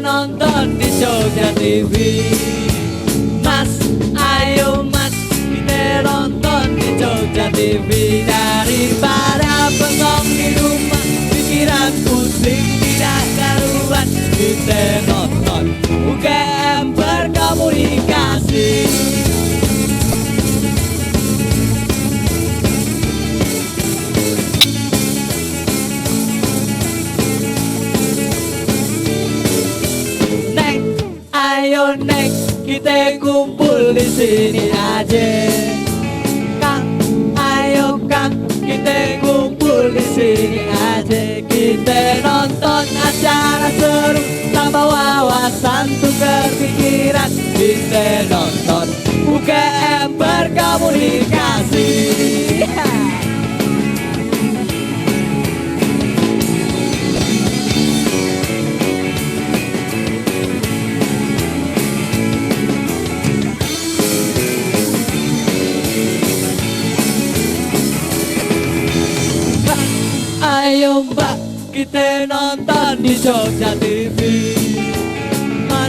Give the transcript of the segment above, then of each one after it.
nonton di Jogja TV. Mas, ayo mas, kita nonton di Jogja TV. Daripada bengong di rumah, pikiran pusing tidak karuan, kita nonton UGM Berkomunikasi. Ayo Nek, kita kumpul di sini aja. Kang, ayo Kang, kita kumpul di sini aja. Kita nonton acara seru, tambah wawasan, tukar pikiran. Kita nonton UGM Berkomunikasi. Ayo mbak, kita nonton di Jogja TV. Mas,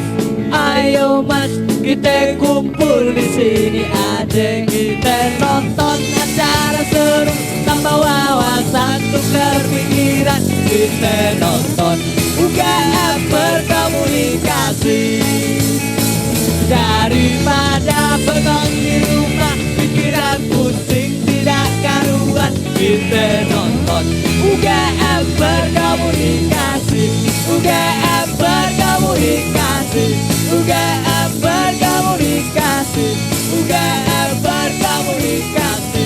ayo mas, kita kumpul di sini aja. Kita nonton acara seru, tambah wawasan, tukar pikiran. Kita nonton UGM Berkomunikasi. Daripada bengong di rumah, pikiran pusing tidak karuan, kita nonton UGM Berkomunikasi. UGM Berkomunikasi. UGM Berkomunikasi. UGM Berkomunikasi.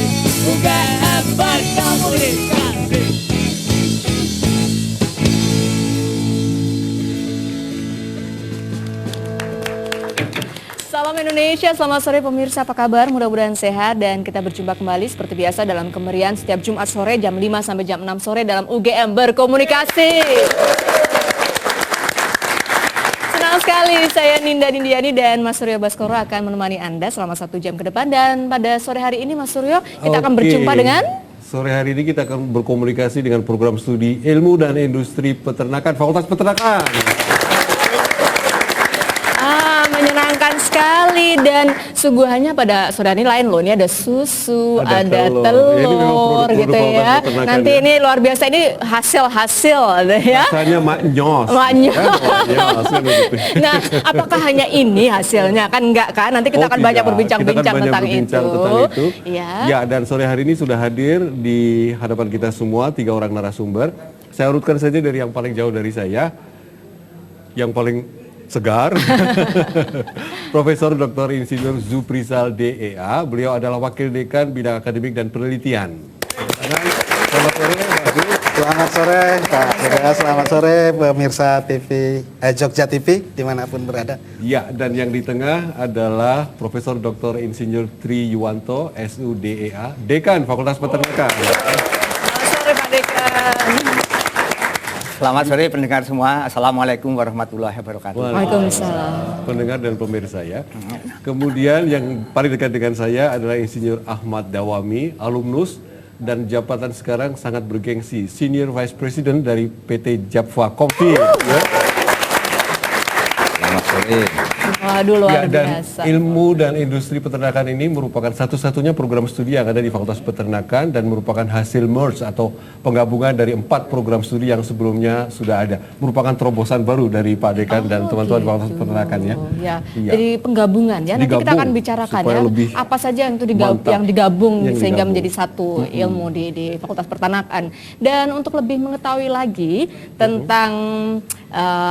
UGM Berkomunikasi. Salam Indonesia, selamat sore pemirsa, apa kabar? Mudah-mudahan sehat dan kita berjumpa kembali seperti biasa dalam kemerian setiap Jumat sore jam 5 sampai jam 6 sore dalam UGM Berkomunikasi. Senang sekali, saya Ninda Nindiani dan Mas Suryo Baskoro akan menemani Anda selama 1 jam ke depan. Dan pada sore hari ini Mas Suryo, kita akan berjumpa dengan... Sore hari ini kita akan berkomunikasi dengan program studi Ilmu dan Industri Peternakan Fakultas Peternakan. Menyenangkan sekali dan suguhannya pada sore ini lain loh. Ini ada susu, ada telur gitu ya. Nanti ya. Ini luar biasa, ini hasil-hasil ya. Rasanya maknyos. Nah, apakah hanya ini hasilnya? Kan enggak kan? Nanti kita akan banyak berbincang-bincang tentang itu. Ya, dan sore hari ini sudah hadir di hadapan kita semua 3 orang narasumber. Saya urutkan saja dari yang paling jauh dari saya. Yang paling segar, Profesor Dr. Insinyur Zuprizal DEA. Beliau adalah Wakil Dekan Bidang Akademik dan Penelitian. Selamat sore, selamat sore, Pak Surya. Selamat sore, pemirsa TV Jogja TV dimanapun berada. Ya, dan yang di tengah adalah Profesor Dr. Insinyur Tri Yuwanto, SUDEA, Dekan Fakultas Peternakan. Selamat sore Pak Dekan. Selamat sore pendengar semua. Assalamualaikum warahmatullahi wabarakatuh. Waalaikumsalam. Pendengar dan pemirsa ya. Kemudian yang paling dekat dengan saya adalah Insinyur Ahmad Dawami, alumnus dan jabatan sekarang sangat bergengsi, Senior Vice President dari PT Japfa Coffee. Selamat sore. Waduh, luar dan biasa. Ilmu dan Industri Peternakan ini merupakan satu-satunya program studi yang ada di Fakultas Peternakan dan merupakan hasil merge atau penggabungan dari 4 program studi yang sebelumnya sudah ada. Merupakan terobosan baru dari Pak Dekan dan teman-teman di Fakultas Peternakan ya. Ya. Jadi penggabungan ya. Nanti kita akan bicarakan ya apa saja yang itu digabung sehingga menjadi satu ilmu di Fakultas Peternakan. Dan untuk lebih mengetahui lagi tentang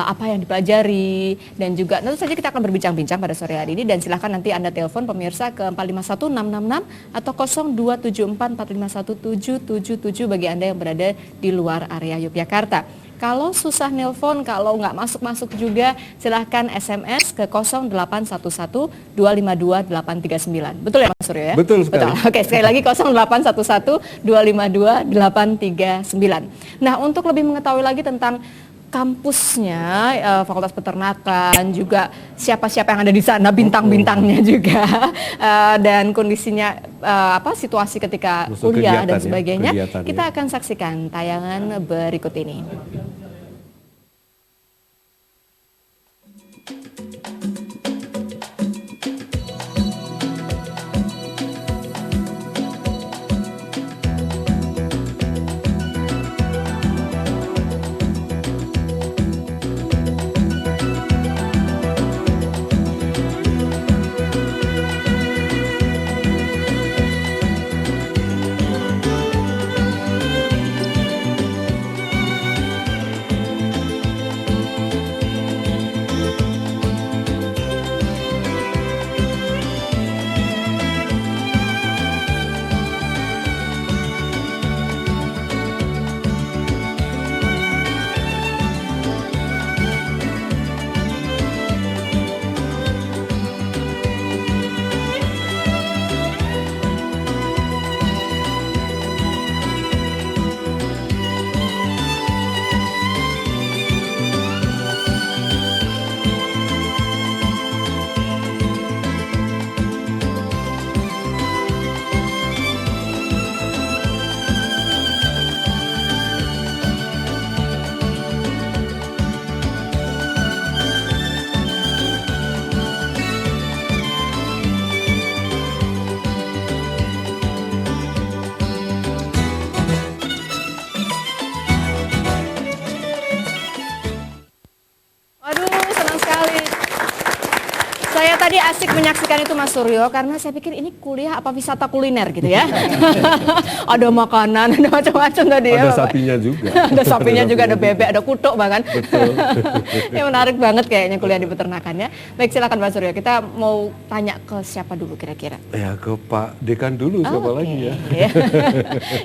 apa yang dipelajari dan juga tentu saja kita akan berbincang-bincang pada sore hari ini, dan silahkan nanti Anda telepon pemirsa ke 451666 atau 0274451777 bagi Anda yang berada di luar area Yogyakarta. Kalau susah nelpon, kalau nggak masuk-masuk juga, silahkan SMS ke 0811-252-839. Betul ya Mas Suryo ya? Betul sekali. Betul. Oke, sekali lagi 0811-252-839. Nah, untuk lebih mengetahui lagi tentang kampusnya Fakultas Peternakan, juga siapa-siapa yang ada di sana, bintang-bintangnya juga, dan kondisinya situasi ketika kuliah dan sebagainya, kita akan saksikan tayangan berikut ini. Saya tadi asik menyaksikan itu Mas Suryo karena saya pikir ini kuliah apa wisata kuliner gitu ya. Ada makanan, ada macam-macam tadi ya. Ada sapinya juga. Ada sapinya juga, ada bebek, ada kutuk bahkan. Betul. Ya menarik banget kayaknya kuliah di peternakan ya. Baik, silakan Mas Suryo. Kita mau tanya ke siapa dulu kira-kira? Ya ke Pak Dekan dulu, siapa lagi ya?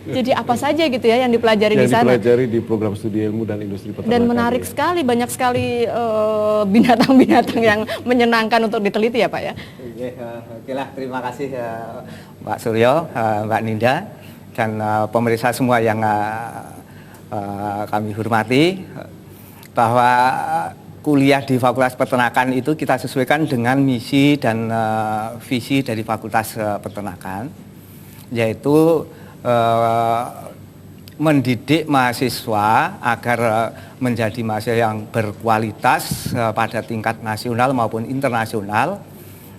Jadi apa saja gitu ya yang dipelajari di sana? Yang dipelajari di program studi ilmu dan industri peternakan. Dan menarik sekali, banyak sekali binatang-binatang yang menyenangkan untuk diteliti ya Pak ya. Oke lah, terima kasih Pak Suryo, Mbak Ninda, dan pemirsa semua yang kami hormati, bahwa kuliah di Fakultas Peternakan itu kita sesuaikan dengan misi dan visi dari Fakultas Peternakan, yaitu mendidik mahasiswa agar menjadi mahasiswa yang berkualitas pada tingkat nasional maupun internasional,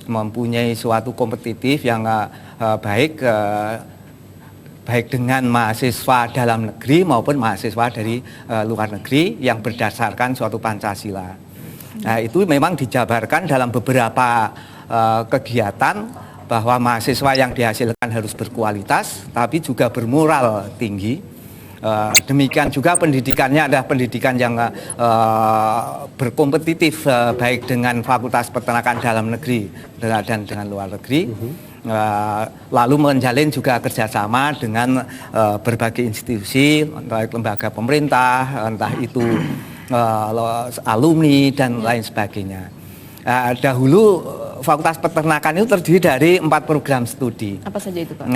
mempunyai suatu kompetitif yang baik dengan mahasiswa dalam negeri maupun mahasiswa dari luar negeri yang berdasarkan suatu Pancasila. Nah, itu memang dijabarkan dalam beberapa kegiatan, bahwa mahasiswa yang dihasilkan harus berkualitas tapi juga bermoral tinggi. Demikian juga pendidikannya adalah pendidikan yang berkompetitif, baik dengan Fakultas Peternakan dalam negeri dan dengan luar negeri. Lalu menjalin juga kerjasama dengan berbagai institusi, baik lembaga pemerintah, entah itu alumni dan lain sebagainya. Dahulu Fakultas Peternakan itu terdiri dari 4 program studi. Apa saja itu Pak?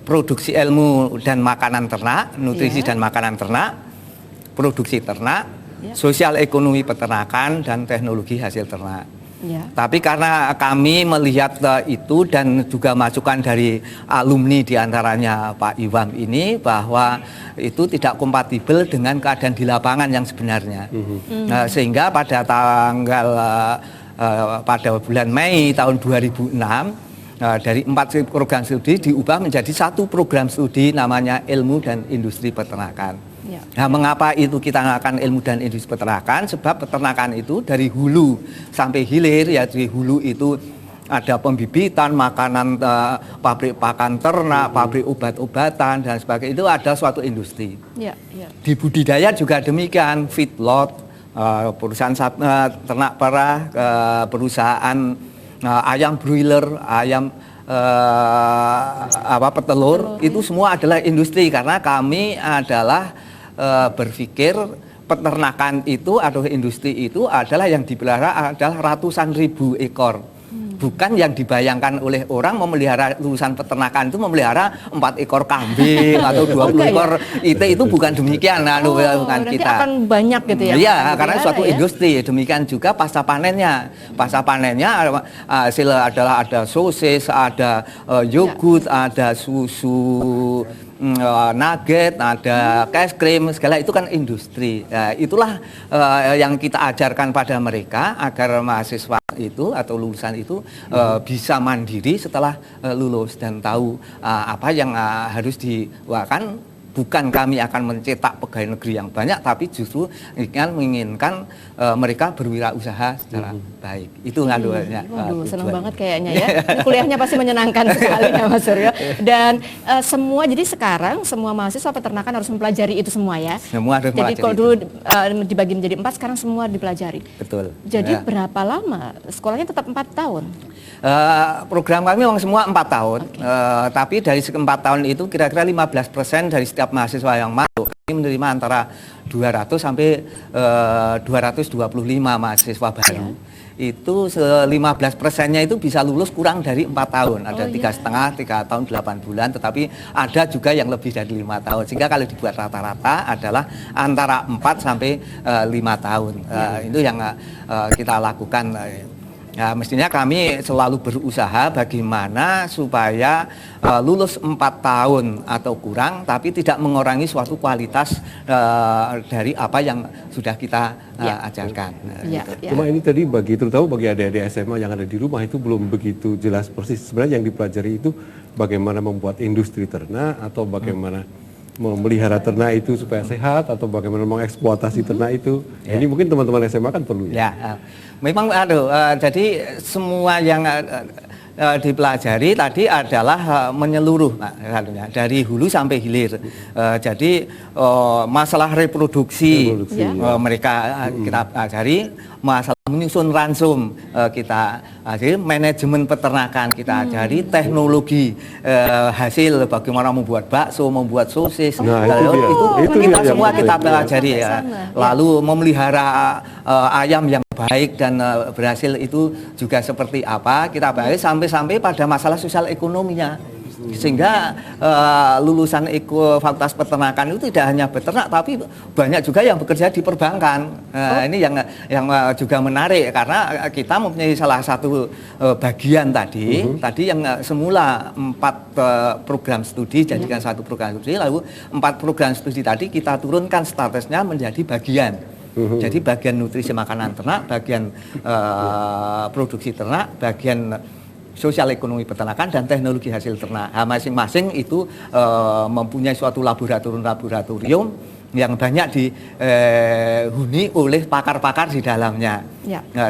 Produksi ilmu dan makanan ternak, nutrisi dan makanan ternak, produksi ternak, sosial ekonomi peternakan, dan teknologi hasil ternak. Tapi karena kami melihat itu dan juga masukan dari alumni diantaranya Pak Iwam ini, bahwa itu tidak kompatibel dengan keadaan di lapangan yang sebenarnya. Sehingga pada pada bulan Mei tahun 2006, dari 4 program studi diubah menjadi 1 program studi namanya Ilmu dan Industri Peternakan. Nah, mengapa itu kita namakan ilmu dan industri peternakan? Sebab peternakan itu dari hulu sampai hilir, ya di hulu itu ada pembibitan, makanan, pabrik pakan ternak, pabrik obat-obatan dan sebagainya, itu ada suatu industri. Di budidaya juga demikian, feedlot, perusahaan ternak perah, perusahaan ayam broiler, ayam petelur, itu semua adalah industri, karena kami adalah berpikir peternakan itu atau industri itu adalah yang dipelihara adalah ratusan ribu ekor. Bukan yang dibayangkan oleh orang memelihara lulusan peternakan itu memelihara 4 ekor kambing atau 20 ekor itu bukan demikian. Bukan kita. Akan banyak gitu ya. Iya, karena suatu industri. Demikian juga pasca panennya. Pasca panennya hasil adalah ada sosis, ada yogurt, ada susu nugget, ada es krim, segala itu kan industri. Itulah yang kita ajarkan pada mereka agar mahasiswa itu atau lulusan itu bisa mandiri setelah lulus dan tahu apa yang harus dilakukan. Bukan kami akan mencetak pegawai negeri yang banyak, tapi justru menginginkan mereka berwirausaha secara baik. Itu ngaduannya. Waduh, senang banget kayaknya ya. Ini kuliahnya pasti menyenangkan sekali ya Mas Suryo. Dan semua, jadi sekarang semua mahasiswa peternakan harus mempelajari itu semua ya. Semua harus jadi kalau dulu dibagi menjadi 4, sekarang semua dipelajari. Betul. Jadi berapa lama? Sekolahnya tetap 4 tahun? Program kami memang semua 4 tahun. Tapi dari 4 tahun itu kira-kira 15% dari setiap mahasiswa yang masuk, kami menerima antara 200 sampai 225 mahasiswa baru. Itu 15%-nya itu bisa lulus kurang dari 4 tahun. Ada 3,5, 3 tahun 8 bulan, tetapi ada juga yang lebih dari 5 tahun. Sehingga kalau dibuat rata-rata adalah antara 4 sampai 5 tahun. Itu yang kita lakukan. Nah, mestinya kami selalu berusaha bagaimana supaya lulus 4 tahun atau kurang, tapi tidak mengurangi suatu kualitas dari apa yang sudah kita ajarkan. Cuma ini tadi terutama bagi adik-adik SMA yang ada di rumah itu belum begitu jelas persis. Sebenarnya yang dipelajari itu bagaimana membuat industri ternak atau bagaimana memelihara ternak itu supaya sehat atau bagaimana mengeksploitasi ternak itu. Ini mungkin teman-teman SMA kan perlu. Ya, memang jadi semua yang dipelajari tadi adalah menyeluruh dari hulu sampai hilir. Jadi masalah reproduksi, mereka kita pelajari, masalah menyusun ransum kita ajari, manajemen peternakan kita ajari, teknologi hasil bagaimana membuat bakso, membuat sosis, itu kita semua kita pelajari ya. Lalu memelihara ayam yang baik dan berhasil itu juga seperti apa kita bahas sampai pada masalah sosial ekonominya, sehingga lulusan Fakultas Peternakan itu tidak hanya beternak tapi banyak juga yang bekerja di perbankan. Ini yang juga menarik karena kita mempunyai salah satu bagian tadi yang semula 4 program studi jadikan satu program studi, lalu 4 program studi tadi kita turunkan statusnya menjadi bagian. Jadi bagian nutrisi makanan ternak, bagian produksi ternak, bagian sosial ekonomi peternakan dan teknologi hasil ternak. Masing-masing itu mempunyai suatu laboratorium yang banyak dihuni oleh pakar-pakar di dalamnya.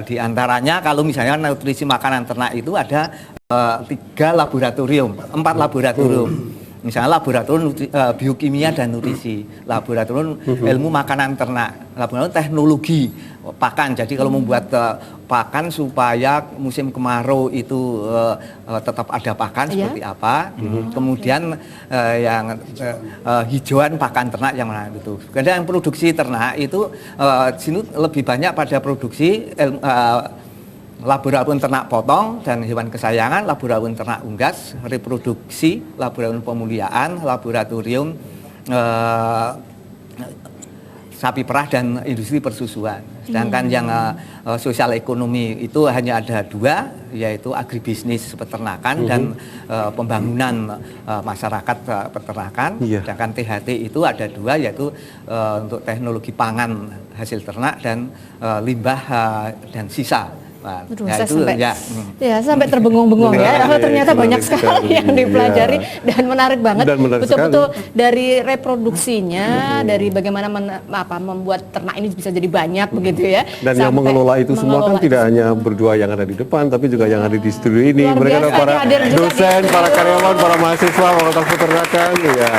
Di antaranya kalau misalnya nutrisi makanan ternak itu ada 4 laboratorium. Misalnya laboratorium biokimia dan nutrisi, laboratorium ilmu makanan ternak, laboratorium teknologi pakan. Jadi kalau membuat pakan supaya musim kemarau itu tetap ada pakan seperti apa. Kemudian yang hijauan pakan ternak yang mana itu. Kemudian produksi ternak itu sini lebih banyak pada produksi laboratorium ternak potong dan hewan kesayangan, laboratorium ternak unggas, reproduksi, laboratorium pemuliaan, laboratorium sapi perah dan industri persusuan. Sedangkan yang sosial ekonomi itu hanya ada 2, yaitu agribisnis peternakan dan pembangunan masyarakat peternakan. Sedangkan THT itu ada 2, yaitu untuk teknologi pangan hasil ternak dan limbah dan sisa. Aduh, sampai terbengong-bengong ya. Ternyata banyak sekali yang dipelajari dan menarik banget. Betul-betul dari reproduksinya, dari bagaimana membuat ternak ini bisa jadi banyak begitu ya. Dan yang mengelola itu semua kan tidak hanya berdua yang ada di depan, tapi juga yang ada di studio ini. Mereka adalah para dosen, para karyawan, para mahasiswa Fakultas Peternakan. Ya.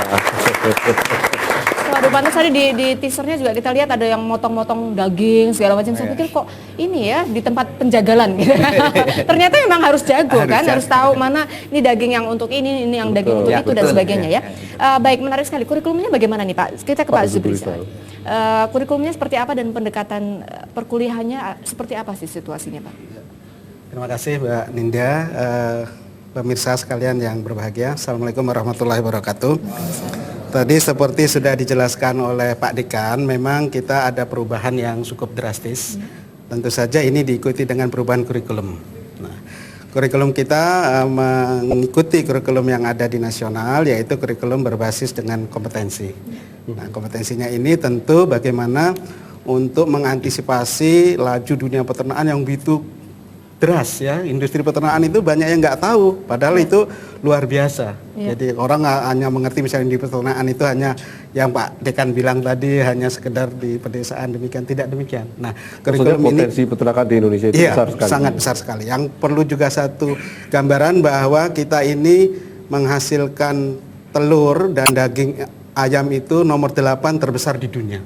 Waduh, pantas tadi di teasernya juga kita lihat ada yang motong-motong daging segala macam. Saya pikir kok ini ya di tempat penjagalan gitu. Ternyata memang harus jago kan, harus tahu mana ini daging yang untuk ini yang daging untuk itu dan sebagainya ya. Baik, menarik sekali. Kurikulumnya bagaimana nih Pak? Kita ke Pak Zubrizal. Kurikulumnya seperti apa dan pendekatan perkuliahannya seperti apa sih situasinya Pak? Terima kasih Mbak Ninda. Pemirsa sekalian yang berbahagia, Assalamualaikum warahmatullahi wabarakatuh. Tadi seperti sudah dijelaskan oleh Pak Dekan, memang kita ada perubahan yang cukup drastis. Tentu saja ini diikuti dengan perubahan kurikulum. Nah, kurikulum kita mengikuti kurikulum yang ada di nasional, yaitu kurikulum berbasis dengan kompetensi. Nah, kompetensinya ini tentu bagaimana untuk mengantisipasi laju dunia peternakan yang begitu deras ya. Industri peternakan itu banyak yang nggak tahu, padahal itu luar biasa. Jadi orang hanya mengerti misalnya di peternakan itu hanya yang Pak Dekan bilang tadi hanya sekedar di pedesaan, demikian, tidak demikian. Nah, kurikulum ini potensi peternakan di Indonesia itu besar sekali. Sangat besar sekali. Yang perlu juga satu gambaran bahwa kita ini menghasilkan telur dan daging ayam itu nomor 8 terbesar di dunia.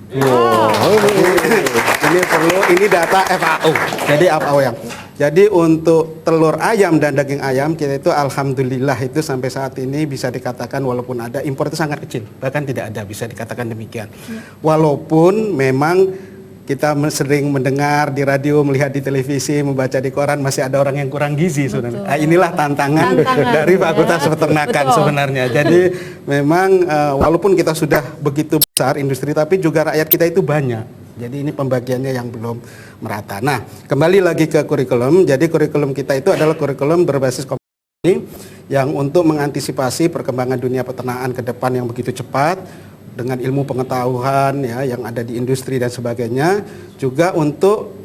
Ini data FAO. Jadi FAO yang. Jadi untuk telur ayam dan daging ayam kita itu alhamdulillah itu sampai saat ini bisa dikatakan walaupun ada impor itu sangat kecil, bahkan tidak ada, bisa dikatakan demikian. Walaupun memang kita sering mendengar di radio, melihat di televisi, membaca di koran masih ada orang yang kurang gizi sebenarnya. Nah, inilah tantangan dari Fakultas Peternakan sebenarnya. Jadi memang walaupun kita sudah begitu besar industri, tapi juga rakyat kita itu banyak. Jadi ini pembagiannya yang belum merata. Nah, kembali lagi ke kurikulum. Jadi kurikulum kita itu adalah kurikulum berbasis kompetensi yang untuk mengantisipasi perkembangan dunia peternakan ke depan yang begitu cepat dengan ilmu pengetahuan ya yang ada di industri dan sebagainya, juga untuk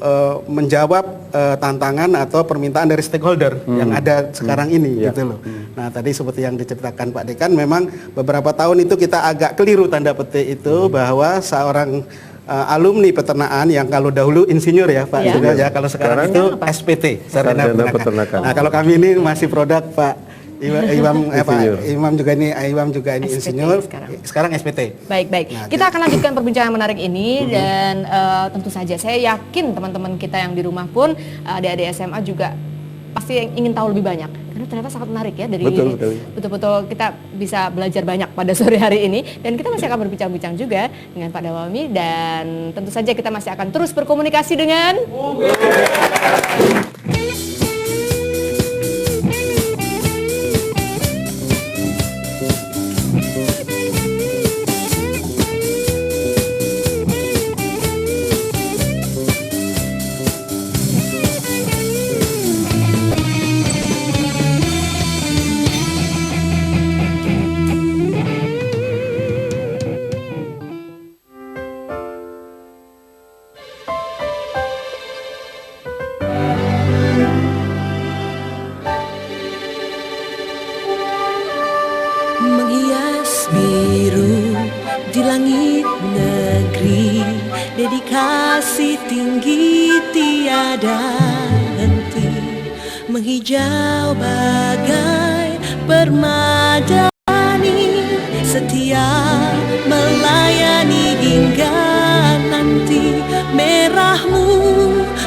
menjawab tantangan atau permintaan dari stakeholder yang ada sekarang ini gitu loh. Nah, tadi seperti yang diceritakan Pak Dekan, memang beberapa tahun itu kita agak keliru tanda petik itu bahwa seorang alumni peternakan yang kalau dahulu insinyur ya Pak, ya kalau sekarang itu SPT, sarjana peternakan. Nah, kalau kami ini masih produk Pak Imam juga ini SPT insinyur, sekarang SPT. Baik. Nah, kita akan lanjutkan perbincangan menarik ini dan tentu saja saya yakin teman-teman kita yang di rumah pun adik-adik SMA juga pasti ingin tahu lebih banyak. Karena ternyata sangat menarik ya dari betul-betul kita bisa belajar banyak pada sore hari ini, dan kita masih akan berbincang-bincang juga dengan Pak Dawami, dan tentu saja kita masih akan terus berkomunikasi dengan menghias biru di langit negeri, dedikasi tinggi tiada henti, menghijau bagai permadani, setia melayani hingga nanti, merahmu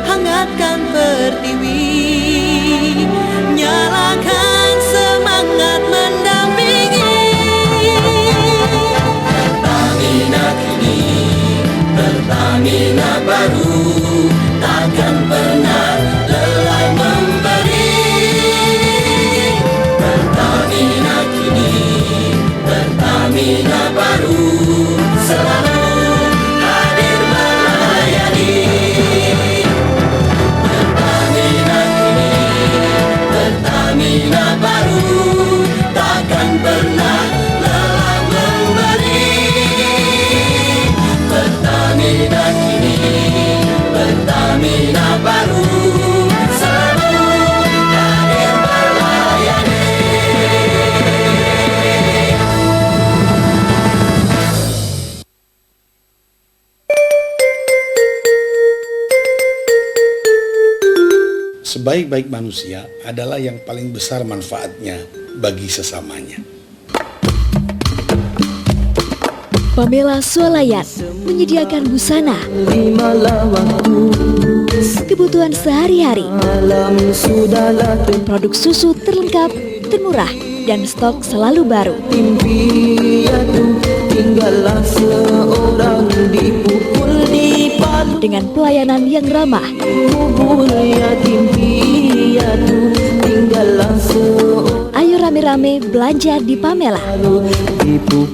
hangatkan pertiwi, nyalakan semangat mendampingi. Pertamina baru takkan pernah lelah memberi. Pertamina kini, Pertamina baru selalu hadir melayani. Pertamina kini, Pertamina baru takkan pernah lelah memberi. Pertamina kini, Pertamina baru selalu hadir melayani. Sebaik-baik manusia adalah yang paling besar manfaatnya bagi sesamanya. Pamela Swalayan menyediakan busana, kebutuhan sehari-hari, produk susu terlengkap, termurah, dan stok selalu baru. Dengan pelayanan yang ramah, ayo rame-rame belanja di Pamela.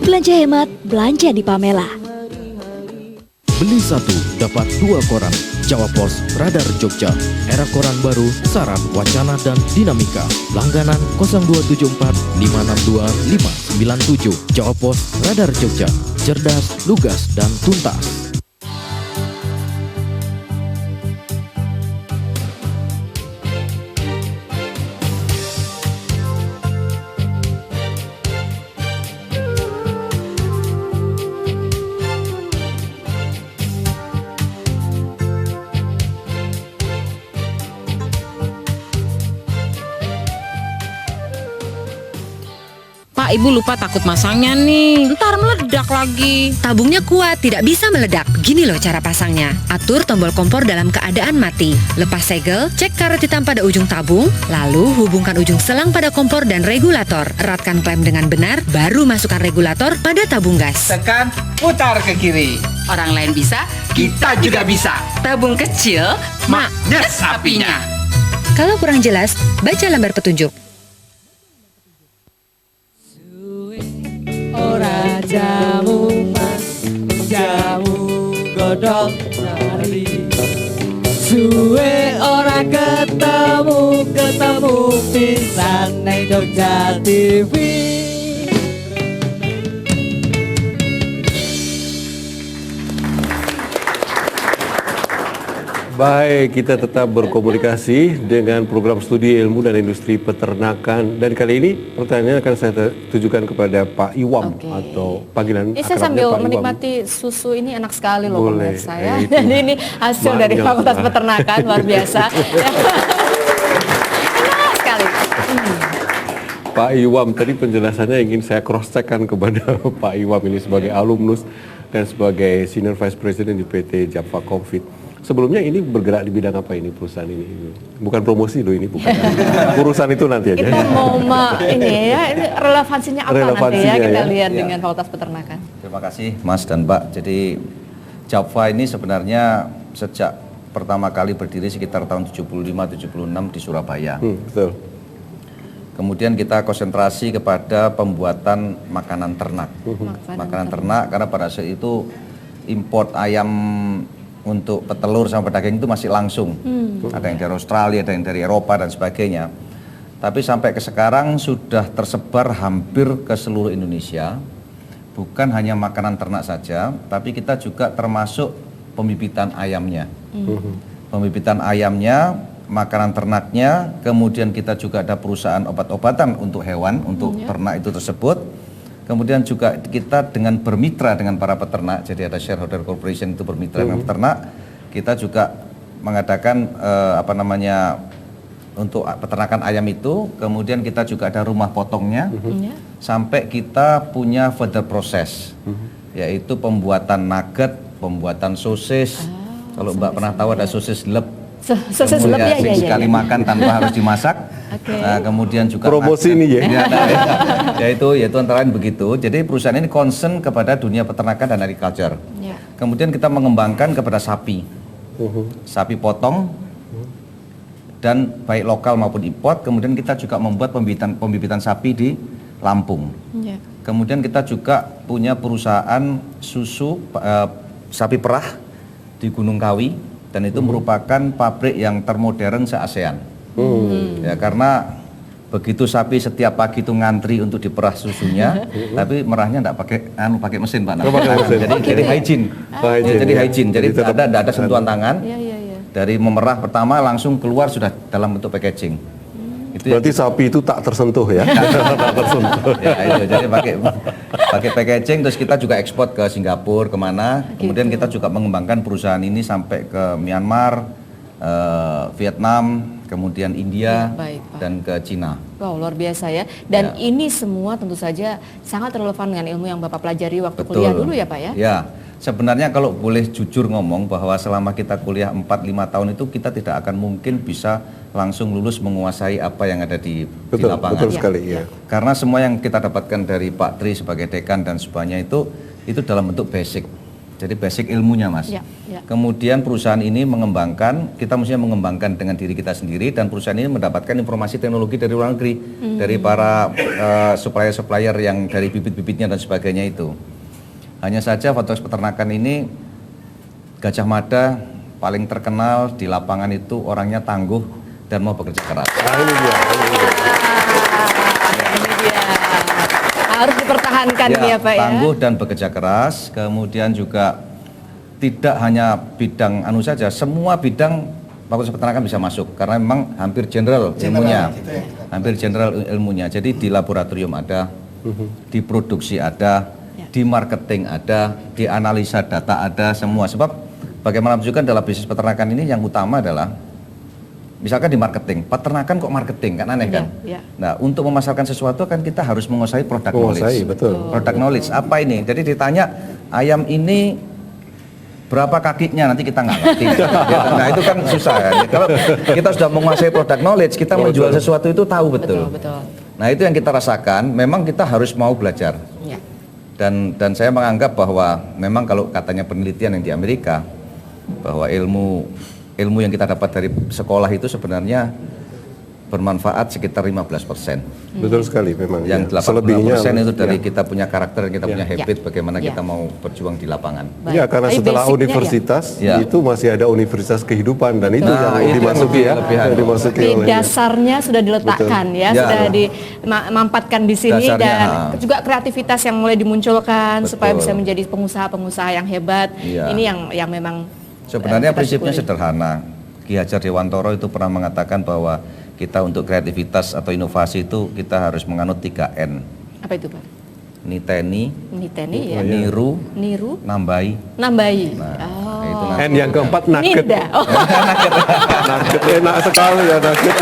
Belanja hemat, belanja di Pamela. Beli satu, dapat 2 koran. Jawa Pos, Radar Jogja. Era koran baru, saran, wacana, dan dinamika. Langganan 0274 562 597. Jawa Pos, Radar Jogja. Cerdas, lugas, dan tuntas. Pak, Ibu lupa takut masangnya nih. Ntar meledak lagi. Tabungnya kuat, tidak bisa meledak. Gini loh cara pasangnya. Atur tombol kompor dalam keadaan mati. Lepas segel, cek karet hitam pada ujung tabung, lalu hubungkan ujung selang pada kompor dan regulator. Eratkan klem dengan benar, baru masukkan regulator pada tabung gas. Tekan, putar ke kiri. Orang lain bisa, Kita juga bisa. tabung kecil, Magnes apinya. Kalau kurang jelas, baca lembar petunjuk. Ora jamu mas, jamu godhong nari. Suwe ora ketemu pisan nang Jogja TV. Baik, kita tetap berkomunikasi dengan program studi ilmu dan industri peternakan. Dan kali ini pertanyaannya akan saya tujukan kepada Pak Iwam atau panggilan ini saya sambil menikmati susu ini enak sekali loh pemirsa ya. Itu. Jadi ini hasil dari Fakultas Peternakan luar biasa. Enak sekali. Pak Iwam, tadi penjelasannya ingin saya cross-checkkan kepada Pak Iwam ini sebagai alumnus dan sebagai Senior Vice President di PT Java Covid. Sebelumnya ini bergerak di bidang apa ini perusahaan ini? Bukan promosi loh ini, bukan. Urusan itu nanti aja. Kita mau ini ya, ini relevansinya apa nanti ya kita lihat dengan Fakultas Peternakan. Terima kasih Mas dan Mbak. Jadi Java ini sebenarnya sejak pertama kali berdiri sekitar tahun 75-76 di Surabaya. Betul. Kemudian kita konsentrasi kepada pembuatan makanan ternak. Makanan ternak karena pada saat itu import ayam untuk petelur sama pedagang itu masih langsung. Ada yang dari Australia, ada yang dari Eropa dan sebagainya. Tapi sampai ke sekarang sudah tersebar hampir ke seluruh Indonesia. Bukan hanya makanan ternak saja, tapi kita juga termasuk pembibitan ayamnya. Pembibitan ayamnya, makanan ternaknya, kemudian kita juga ada perusahaan obat-obatan untuk hewan, untuk ternak itu tersebut. Kemudian juga kita dengan bermitra dengan para peternak, jadi ada shareholder corporation itu bermitra dengan peternak. Kita juga mengadakan untuk peternakan ayam itu, kemudian kita juga ada rumah potongnya, sampai kita punya further proses, yaitu pembuatan nugget, pembuatan sosis. Kalau Mbak pernah tahu ada sosis lep. Sosis lep ya, sekali makan tanpa harus dimasak. Nah, kemudian juga promosi ini ya. Yaitu antara lain begitu. Jadi perusahaan ini concern kepada dunia peternakan dan agriculture. Kemudian kita mengembangkan kepada sapi. Sapi potong dan baik lokal maupun import. Kemudian kita juga membuat pembibitan sapi di Lampung. Kemudian kita juga punya perusahaan susu sapi perah di Gunung Kawi, dan itu merupakan pabrik yang termodern se-ASEAN. Ya, karena begitu sapi setiap pagi itu ngantri untuk diperah susunya, tapi merahnya enggak pakai mesin, Pak. Jadi hygiene. Jadi hygiene. Jadi ada sentuhan tangan. Dari memerah pertama langsung keluar sudah dalam bentuk packaging. Itu berarti sapi itu tak tersentuh ya? Tak tersentuh. Ya, itu. Jadi pakai packaging, terus kita juga ekspor ke Singapura, kemana. Kemudian kita juga mengembangkan perusahaan ini sampai ke Myanmar, Vietnam, kemudian India, dan ke Cina. Wow, luar biasa ya. Dan ini semua tentu saja sangat relevan dengan ilmu yang Bapak pelajari waktu kuliah dulu ya Pak ya? Ya, sebenarnya kalau boleh jujur ngomong bahwa selama kita kuliah 4-5 tahun itu kita tidak akan mungkin bisa langsung lulus menguasai apa yang ada di lapangan. Betul sekali ya. Karena semua yang kita dapatkan dari Pak Tri sebagai dekan dan sebagainya itu dalam bentuk basic. Jadi basic ilmunya, Mas. Kemudian perusahaan ini mengembangkan, kita mestinya mengembangkan dengan diri kita sendiri, dan perusahaan ini mendapatkan informasi teknologi dari luar negeri, dari para supplier-supplier yang dari bibit-bibitnya dan sebagainya itu. Hanya saja Fakultas Peternakan ini Gajah Mada paling terkenal di lapangan itu orangnya tangguh dan mau bekerja keras. Ini dia. Harus dipertahankan ya Pak ya. Tangguh dan bekerja keras, kemudian juga tidak hanya bidang saja, semua bidang Fakultas Peternakan bisa masuk karena memang hampir general ilmunya. Hampir general ilmunya. Jadi di laboratorium ada, di produksi ada, di marketing ada, di analisa data ada, semua. Sebab bagaimanapun juga dalam bisnis peternakan ini yang utama adalah misalkan di marketing, peternakan kok marketing, kan aneh kan? Nah, untuk memasarkan sesuatu kan kita harus menguasai produk knowledge. Produk knowledge, apa ini? Jadi ditanya, ayam ini berapa kakinya, nanti kita nggak ngerti. Nah, itu kan susah ya. Kalau kita sudah menguasai produk knowledge, kita menjual sesuatu itu tahu betul. Nah, itu yang kita rasakan, memang kita harus mau belajar. Dan saya menganggap bahwa memang kalau katanya penelitian yang di Amerika, bahwa ilmu yang kita dapat dari sekolah itu sebenarnya bermanfaat sekitar 15%. Betul sekali memang. Yang 80% itu dari kita punya karakter, kita punya habit, bagaimana kita mau berjuang di lapangan. Ya, karena setelah universitas itu masih ada universitas kehidupan, dan itu yang dimasuki ya. Dasarnya sudah diletakkan sudah dimampatkan di sini, dan juga kreativitas yang mulai dimunculkan supaya bisa menjadi pengusaha-pengusaha yang hebat. Ini yang memang Sebenarnya prinsipnya sederhana. Ki Hajar Dewantoro itu pernah mengatakan bahwa kita untuk kreativitas atau inovasi itu kita harus menganut 3N. Apa itu, Pak? Niteni, ya. niru, nambahi. Nah, itu N yang keempat nugget. Ninda. Oh. Nugget enak sekali ya nugget.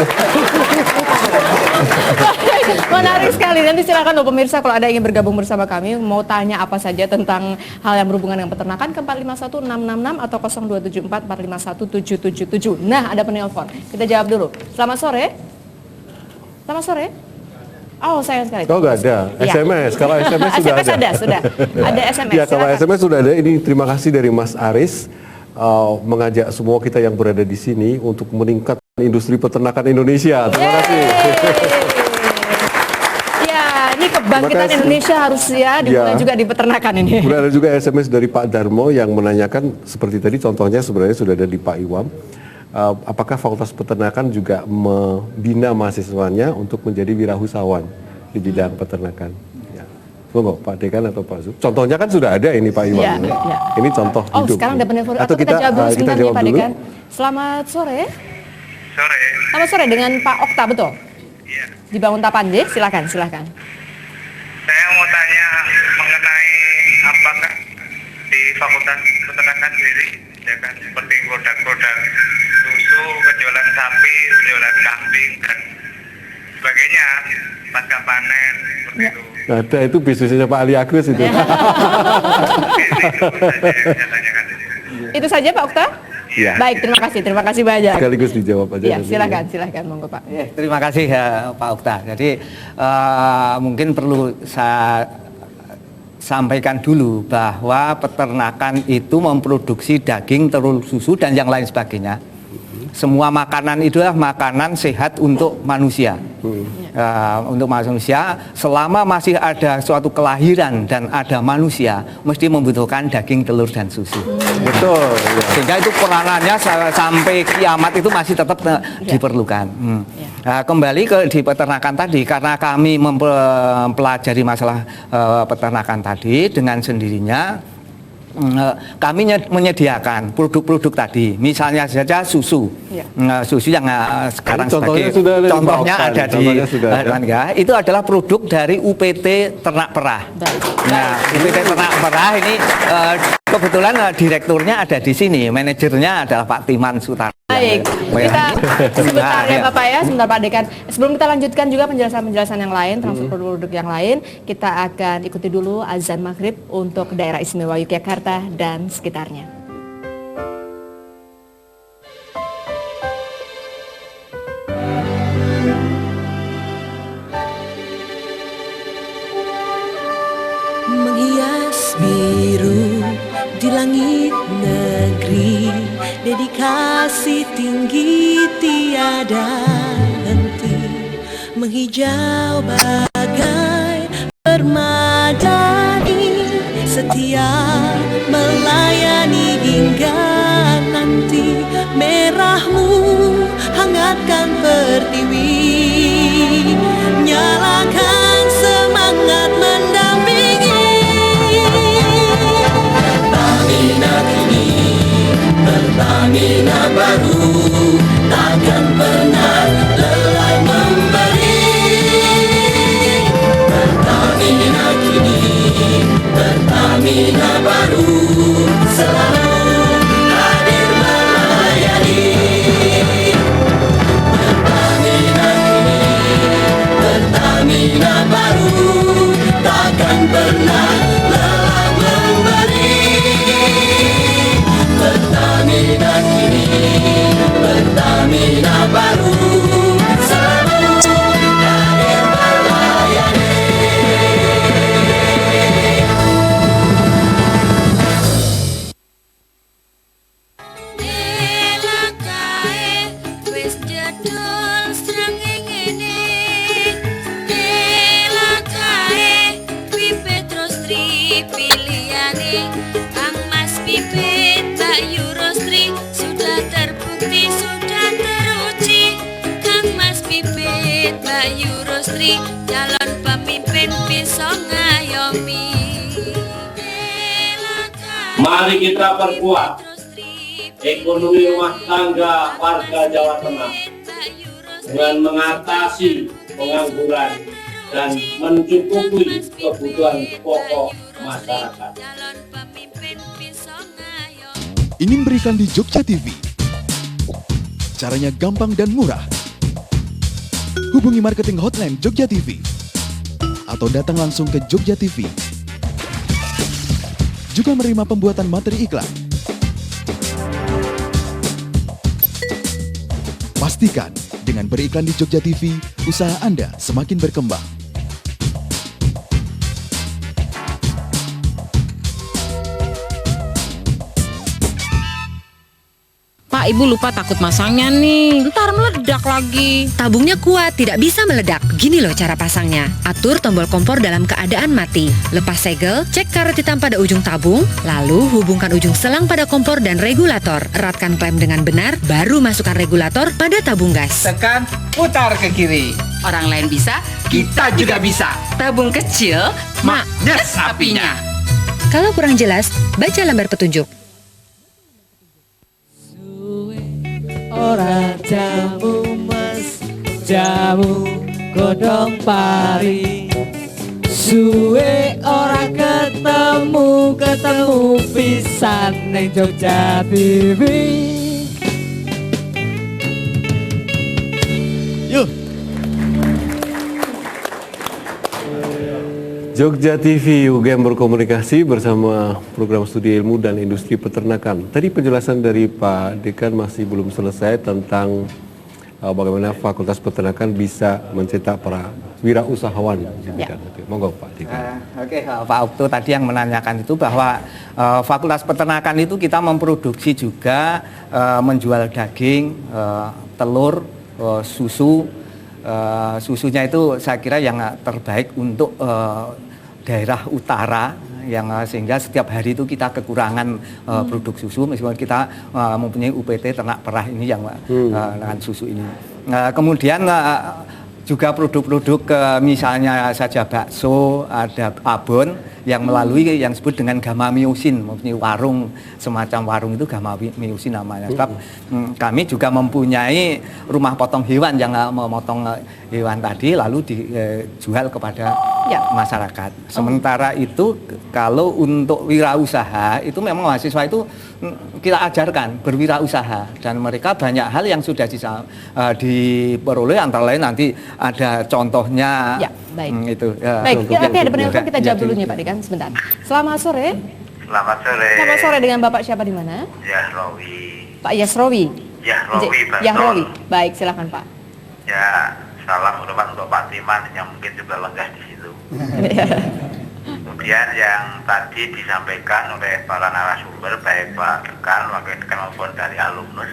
Menarik sekali. Nanti silakan loh pemirsa kalau ada yang ingin bergabung bersama kami, mau tanya apa saja tentang hal yang berhubungan dengan peternakan ke 451 666 atau 0274 451 777. Nah, ada penelpon. Kita jawab dulu. Selamat sore. Selamat sore. Oh, sayang sekali. Oh, nggak ada. Ya. SMS. Kalau SMS sudah ada. Sudah. Ada SMS. Ya, kalau silakan. SMS sudah ada. Ini terima kasih dari Mas Aris mengajak semua kita yang berada di sini untuk meningkatkan industri peternakan Indonesia. Terima kasih. Ya, ini kebangkitan Indonesia harus ya dimulai juga di peternakan ini. Kemudian ada juga SMS dari Pak Darmo yang menanyakan seperti tadi contohnya sebenarnya sudah ada di Pak Iwam. Apakah Fakultas Peternakan juga membina mahasiswanya untuk menjadi wirausahawan di bidang peternakan? Ya. Monggo Pak Dekan atau Pak Zul. Contohnya kan sudah ada ini Pak Iwam. Ya. Ini contoh Oh, hidup. sekarang ada penelpon. Atau kita jawab dulu sebentar nih Pak dulu. Dekan. Selamat sore. Sore. Selamat sore dengan Pak Okta, betul? Iya. Di Banguntapan, deh. Silakan. Saya mau tanya mengenai apakah di Fakultas Peternakan sendiri ya kan seperti produk-produk susu, penjualan sapi, penjualan kambing dan sebagainya pasca panen seperti itu. Ada itu bisnisnya Pak Ali Agus itu. Itu saja Pak Okta? Iya. Baik, terima kasih banyak. Sekaligus dijawab aja. Ya, silakan monggo Pak. Terima kasih ya, Pak Okta. Jadi mungkin perlu saya sampaikan dulu bahwa peternakan itu memproduksi daging, telur, susu dan yang lain sebagainya. Semua makanan itu adalah makanan sehat untuk manusia. Untuk manusia, selama masih ada suatu kelahiran dan ada manusia, mesti membutuhkan daging, telur dan susu. Betul. Sehingga itu peranannya sampai kiamat itu masih tetap diperlukan. Nah, kembali ke di peternakan tadi, karena kami mempelajari masalah peternakan tadi dengan sendirinya. Kami menyediakan produk-produk tadi, misalnya saja susu, susu yang sekarang contohnya ada di itu adalah produk dari UPT Ternak Perah. Nah, UPT Ternak Perah ini kebetulan direkturnya ada di sini, manajernya adalah Pak Timan Sutar. Baik, kita sebentar ya Bapak ya, sebentar Pak Dekan. Sebelum kita lanjutkan juga penjelasan-penjelasan yang lain, termasuk produk-produk yang lain, kita akan ikuti dulu azan maghrib untuk daerah istimewa Yogyakarta dan sekitarnya. Menghias biru di langit negeri, dedikasi tinggi tiada henti, menghijau bagai permadani, setia melayani hingga nanti, merahmu hangatkan pertiwi, nyalakan semangat mendampingi. Pertamina kini, Pertamina baru, takkan pernah lelah memberi. Pertamina kini, Pertamina baru, selalu hadir melayani. Pertamina kini, Pertamina baru, takkan pernah lelah memberi. Pertamina kini, Pertamina baru, selalu hadir melayani. Pilihannya Kang Mas Pipit, Pak Yurostri, sudah terbukti, sudah teruji. Kang Mas Pipit, Pak Yurostri, calon pemimpin bisa ngayomi. Mari kita perkuat ekonomi rumah tangga warga Jawa Tengah dengan mengatasi pengangguran dan mencukupi kebutuhan pokok masyarakat. Ingin berikan di Jogja TV? Caranya gampang dan murah. Hubungi marketing hotline Jogja TV atau datang langsung ke Jogja TV. Juga menerima pembuatan materi iklan. Pastikan dengan beriklan di Jogja TV, usaha Anda semakin berkembang. Pak, Ibu lupa takut masangnya nih. Ntar meledak lagi. Tabungnya kuat, tidak bisa meledak. Gini loh cara pasangnya. Atur tombol kompor dalam keadaan mati. Lepas segel, cek karet hitam pada ujung tabung, lalu hubungkan ujung selang pada kompor dan regulator. Eratkan klem dengan benar, baru masukkan regulator pada tabung gas. Tekan, putar ke kiri. Orang lain bisa, kita juga bisa. Tabung kecil, magnet apinya. Kalau kurang jelas, baca lembar petunjuk. Ora jamu mas, jamu godong pari. Suwe ora ketemu pisan ning Jogja TV. Yuk. Jogja TV UGM berkomunikasi bersama program studi ilmu dan industri peternakan. Tadi penjelasan dari Pak Dekan masih belum selesai tentang bagaimana Fakultas Peternakan bisa mencetak para wirausahawan. Ya. Monggo Pak Dekan. Oke, Pak Okto tadi yang menanyakan itu bahwa Fakultas Peternakan itu kita memproduksi juga menjual daging, telur, susu. Susunya itu saya kira yang terbaik untuk daerah utara yang sehingga setiap hari itu kita kekurangan produk susu meskipun kita mempunyai UPT ternak perah ini yang dengan susu ini. Kemudian juga produk-produk misalnya saja bakso, ada abon yang melalui yang disebut dengan gamma miosin, mempunyai warung semacam warung itu gamma miosin namanya. Sebab kami juga mempunyai rumah potong hewan yang memotong hewan tadi lalu dijual kepada masyarakat. Sementara itu kalau untuk wirausaha itu memang mahasiswa itu kita ajarkan berwirausaha dan mereka banyak hal yang sudah diperoleh antara lain nanti ada contohnya. Ya, baik. Itu. Baik, nanti ada penelpon kita jawab dulu nih Pak Dekan sebentar. Selamat sore. Selamat sore. Selamat sore dengan Bapak siapa di mana? Yahrowi. Pak Yasrowi. Yahrowi, Pak. Yahrowi. Baik, silakan Pak. Ya, salam hormat untuk Pak Timan yang mungkin juga lenggah di situ. Kemudian yang tadi disampaikan oleh para narasumber baik Pak Dekan, Wakil Dekan maupun dari alumnus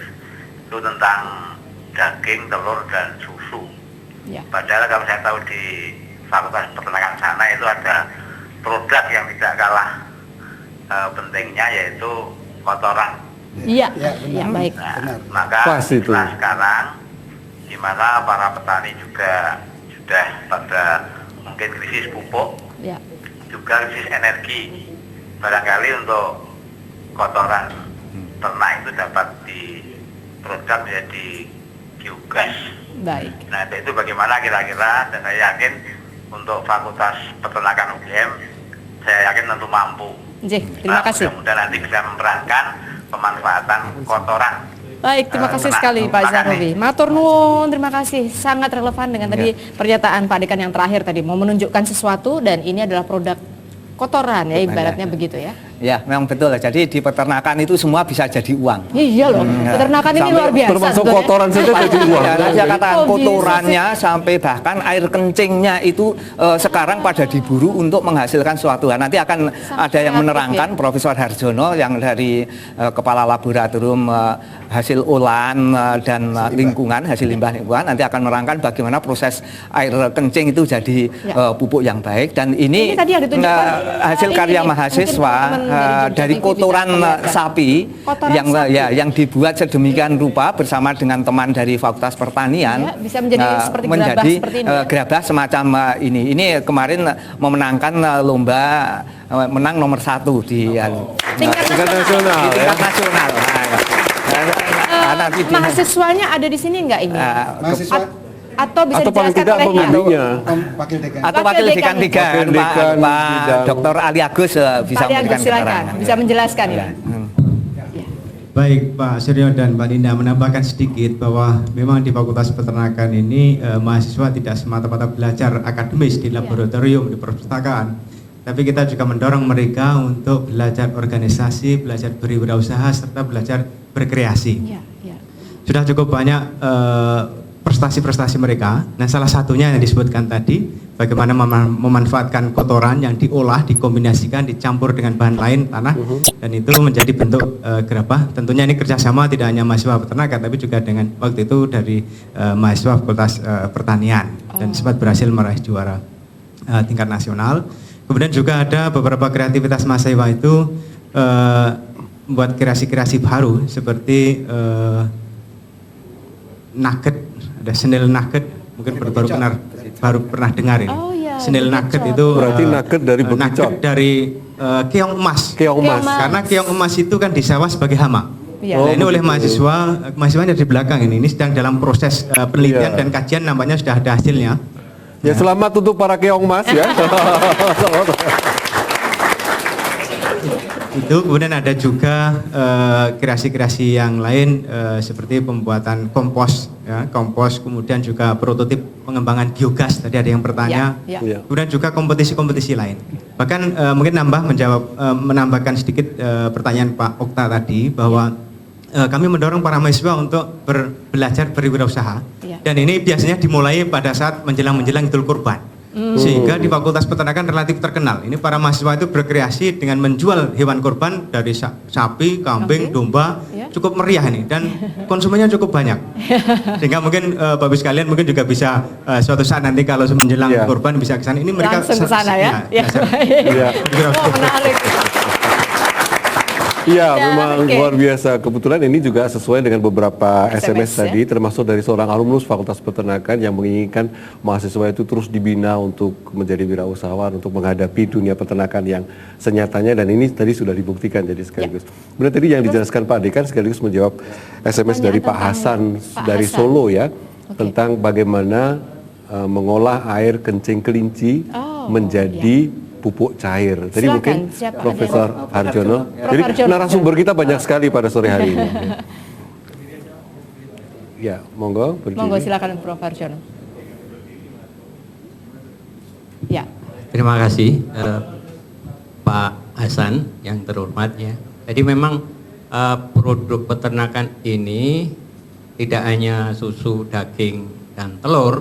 itu tentang daging, telur dan susu. Ya. Padahal kalau saya tahu di Fakultas Peternakan sana itu ada produk yang tidak kalah pentingnya yaitu kotoran. Iya, ya, baik. Nah, maka sekarang di mana para petani juga sudah pada mungkin krisis pupuk, juga krisis energi. Barangkali untuk kotoran ternak itu dapat diproduk menjadi biogas. Baik. Nah itu bagaimana kira-kira, dan saya yakin untuk Fakultas Peternakan UGM saya yakin tentu mampu. Terima kasih. Mudah-mudahan nanti bisa memerankan pemanfaatan kotoran. Baik, terima kasih sekali Pak Yahrowi. Matur nuwun, terima kasih. Sangat relevan dengan tadi pernyataan Pak Dekan yang terakhir tadi, mau menunjukkan sesuatu dan ini adalah produk kotoran ya, ibaratnya begitu ya. Ya, memang betul. Jadi di peternakan itu semua bisa jadi uang. Iya loh, peternakan ini luar biasa. Termasuk kotoran saja jadi uang. Saya katakan kotorannya sampai bahkan air kencingnya itu sekarang pada diburu untuk menghasilkan suatu hal. Nanti akan ada yang menerangkan Profesor Harjono yang dari Kepala Laboratorium Hasil Olahan dan Lingkungan, hasil limbah lingkungan, nanti akan menerangkan bagaimana proses air kencing itu jadi pupuk yang baik. Dan ini hasil karya mahasiswa dari kotoran sapi yang dibuat sedemikian rupa bersama dengan teman dari Fakultas Pertanian bisa menjadi seperti gerabah seperti ini. Gerabah semacam ini. Ini kemarin memenangkan lomba menang nomor 1 di tingkat nasional. Mahasiswanya ada di sini nggak ini? Mahasiswa atau bisa atau paling dijelaskan tidak olehnya? pembimbingnya. Atau wakil dekan 3 Pak Dr. Ali Agus bisa Pak Ali Agus, memberikan silakan, keterangan. bisa menjelaskan ini. Baik Pak Suryo dan Mbak Ninda, menambahkan sedikit bahwa memang di Fakultas Peternakan ini mahasiswa tidak semata-mata belajar akademis di laboratorium, di perpustakaan, tapi kita juga mendorong mereka untuk belajar organisasi, belajar berwirausaha, serta belajar berkreasi. Sudah cukup banyak prestasi-prestasi mereka. Nah, salah satunya yang disebutkan tadi, bagaimana memanfaatkan kotoran yang diolah, dikombinasikan, dicampur dengan bahan lain tanah, dan itu menjadi bentuk gerabah. Tentunya ini kerjasama tidak hanya mahasiswa peternakan, tapi juga dengan waktu itu dari mahasiswa Fakultas Pertanian, dan sempat berhasil meraih juara tingkat nasional. Kemudian juga ada beberapa kreativitas mahasiswa itu membuat kreasi-kreasi baru seperti nugget. Ada senil nugget, mungkin baru pernah dengar ini. Senil nugget itu berarti nugget dari bekicot. Nugget dari keong emas. Karena keong emas itu kan disawah sebagai hama. Nah, ini oleh mahasiswanya di belakang ini sedang dalam proses penelitian dan kajian, nampaknya sudah ada hasilnya. Ya, selamat untuk para keong emas ya. Itu kemudian ada juga kreasi-kreasi yang lain seperti pembuatan kompos, ya, kompos, kemudian juga prototip pengembangan biogas, tadi ada yang bertanya, kemudian juga kompetisi-kompetisi lain. Bahkan mungkin menambahkan sedikit pertanyaan Pak Okta tadi, bahwa kami mendorong para mahasiswa untuk belajar berwirausaha, dan ini biasanya dimulai pada saat menjelang Idul Kurban. Sehingga di Fakultas Peternakan relatif terkenal. Ini para mahasiswa itu berkreasi dengan menjual hewan kurban dari sapi, kambing, domba, cukup meriah ini, dan konsumennya cukup banyak. Sehingga mungkin Bapak sekalian mungkin juga bisa suatu saat nanti kalau menjelang kurban bisa ke sana. Ini mereka langsung ke sana ya. Menarik. Iya, memang luar biasa. Kebetulan ini juga sesuai dengan beberapa SMS tadi, termasuk dari seorang alumnus Fakultas Peternakan yang menginginkan mahasiswa itu terus dibina untuk menjadi wirausahawan, untuk menghadapi dunia peternakan yang senyatanya, dan ini tadi sudah dibuktikan jadi sekaligus. Kemudian tadi yang dijelaskan Pak Dekan sekaligus menjawab SMS dari Pak Hasan dari Solo ya, tentang bagaimana mengolah air kencing kelinci menjadi pupuk cair. Tadi mungkin Profesor Harjono. Jadi narasumber kita banyak sekali pada sore hari ini. Ya, monggo. Monggo silakan Prof Harjono. Ya. Terima kasih Pak Hasan yang terhormat ya. Jadi memang produk peternakan ini tidak hanya susu, daging, dan telur,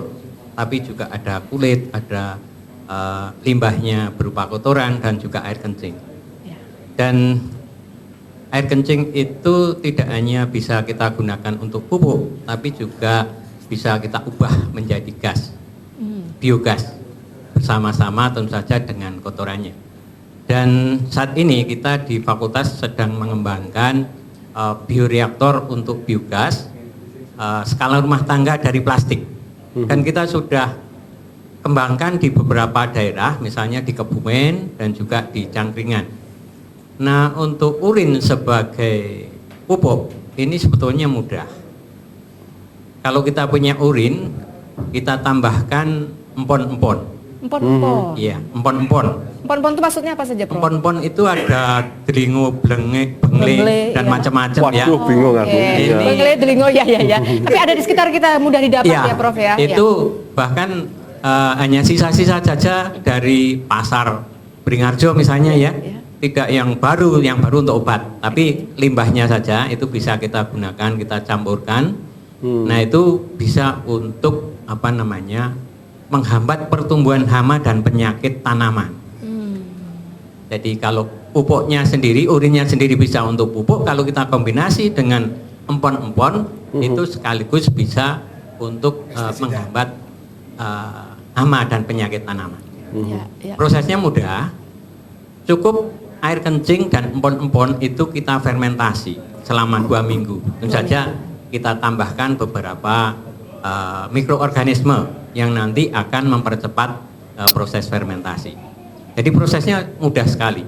tapi juga ada kulit, ada limbahnya berupa kotoran, dan juga air kencing. Dan air kencing itu tidak hanya bisa kita gunakan untuk pupuk, tapi juga bisa kita ubah menjadi gas, biogas, bersama-sama tentu saja dengan kotorannya. Dan saat ini kita di fakultas sedang mengembangkan bioreaktor untuk biogas skala rumah tangga dari plastik. Dan kita sudah kembangkan di beberapa daerah, misalnya di Kebumen dan juga di Cangkringan. Nah, untuk urin sebagai pupuk ini sebetulnya mudah. Kalau kita punya urin, kita tambahkan empon-empon. Empon-empon. Iya, empon-empon. Empon-empon itu maksudnya apa saja, Prof? Empon-empon itu ada delingo, bengle, dan macam-macam ya. Waduh, bingung aku. Bengle, delingo, ya. Tapi ada di sekitar kita, mudah didapat ya, Prof ya. Itu bahkan hanya sisa-sisa saja dari pasar Beringharjo misalnya ya, tidak yang baru untuk obat, tapi limbahnya saja itu bisa kita gunakan, kita campurkan. Nah, itu bisa untuk menghambat pertumbuhan hama dan penyakit tanaman. Jadi kalau pupuknya sendiri, urinnya sendiri bisa untuk pupuk, kalau kita kombinasi dengan empon-empon itu sekaligus bisa untuk menghambat hama dan penyakit tanaman. Prosesnya mudah, cukup air kencing dan empon-empon itu kita fermentasi selama 2 minggu. Tentu saja kita tambahkan beberapa mikroorganisme yang nanti akan mempercepat proses fermentasi. Jadi prosesnya mudah sekali.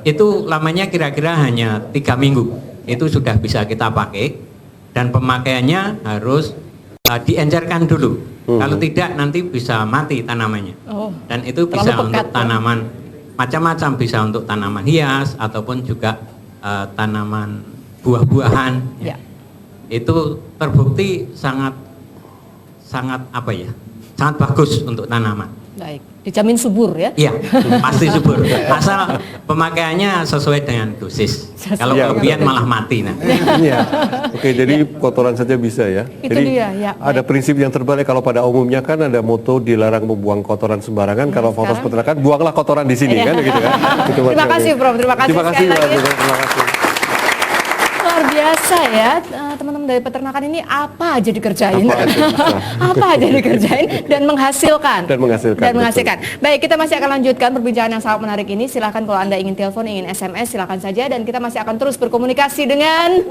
Itu lamanya kira-kira hanya 3 minggu itu sudah bisa kita pakai, dan pemakaiannya harus diencerkan dulu. Kalau tidak nanti bisa mati tanamannya. Dan itu bisa untuk tanaman macam-macam, bisa untuk tanaman hias ataupun juga tanaman buah-buahan. Itu terbukti sangat apa ya? Sangat bagus untuk tanaman. Baik, dijamin subur ya? Iya, pasti subur. Asal pemakaiannya sesuai dengan dosis. Kalau kelebihan malah mati. Iya. Oke, jadi kotoran saja bisa ya. Itu jadi dia, ya. Ada prinsip yang terbalik. Kalau pada umumnya kan ada moto dilarang membuang kotoran sembarangan. Kalau Fakultas Peternakan, buanglah kotoran di sini kan, gitu kan? Terima kasih, Prof. Terima kasih sekali lagi. Terima kasih. Luar biasa ya, teman-teman dari peternakan ini apa aja dikerjain, apa aja dikerjain dan menghasilkan. Baik, kita masih akan lanjutkan perbincangan yang sangat menarik ini. Silahkan kalau Anda ingin telepon, ingin SMS, silahkan saja, dan kita masih akan terus berkomunikasi dengan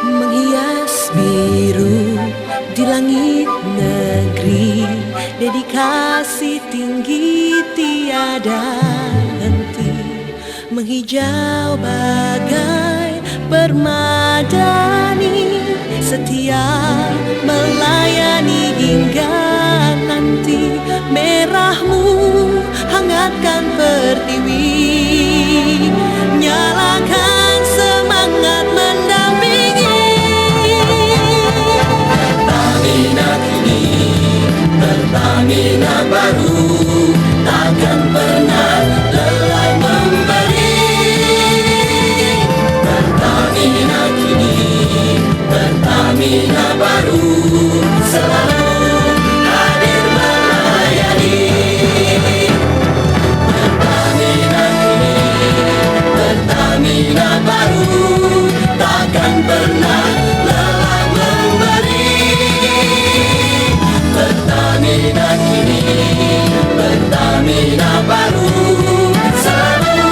menghias biru di langit negeri, dedikasi tinggi tiada henti, menghijau bagai permadani, setia melayani hingga nanti, merahmu hangatkan pertiwi, nyalakan semangat mendampingi. Pertamina kini, Pertamina baru, takkan pernah lelah memberi. Pertamina kini, Pertamina baru, selalu hadir melayani. Pertamina kini, Pertamina baru, takkan pernah lelah memberi. Pertamina kini, Pertamina baru, selalu